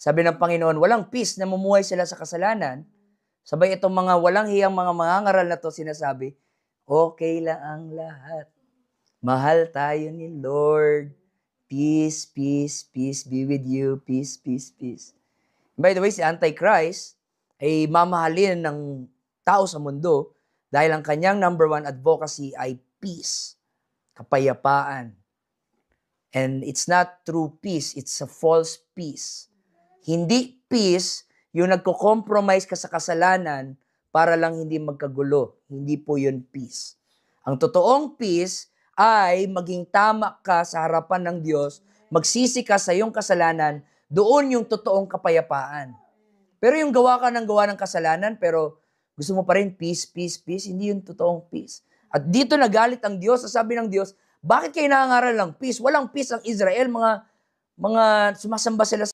Sabi ng Panginoon, walang peace, namumuhay sila sa kasalanan. Sabay itong mga walang hiyang mga mangangaral na to sinasabi, okay lang ang lahat. Mahal tayo ni Lord. Peace, peace, peace be with you. Peace, peace, peace. By the way, si Antichrist ay mamahalin ng tao sa mundo dahil ang kanyang number one advocacy ay peace, kapayapaan. And it's not true peace, it's a false peace. Hindi peace yung nagko-compromise ka sa kasalanan para lang hindi magkagulo. Hindi po yun peace. Ang totoong peace ay maging tama ka sa harapan ng Diyos, magsisi ka sa iyong kasalanan, doon yung totoong kapayapaan. Pero yung gawa ka ng gawa ng kasalanan, pero gusto mo pa rin peace, peace, peace, hindi yung totoong peace. At dito nagalit ang Diyos, sabi ng Diyos, bakit kayo nangangaral ng peace? Walang peace ang Israel, mga sumasamba sila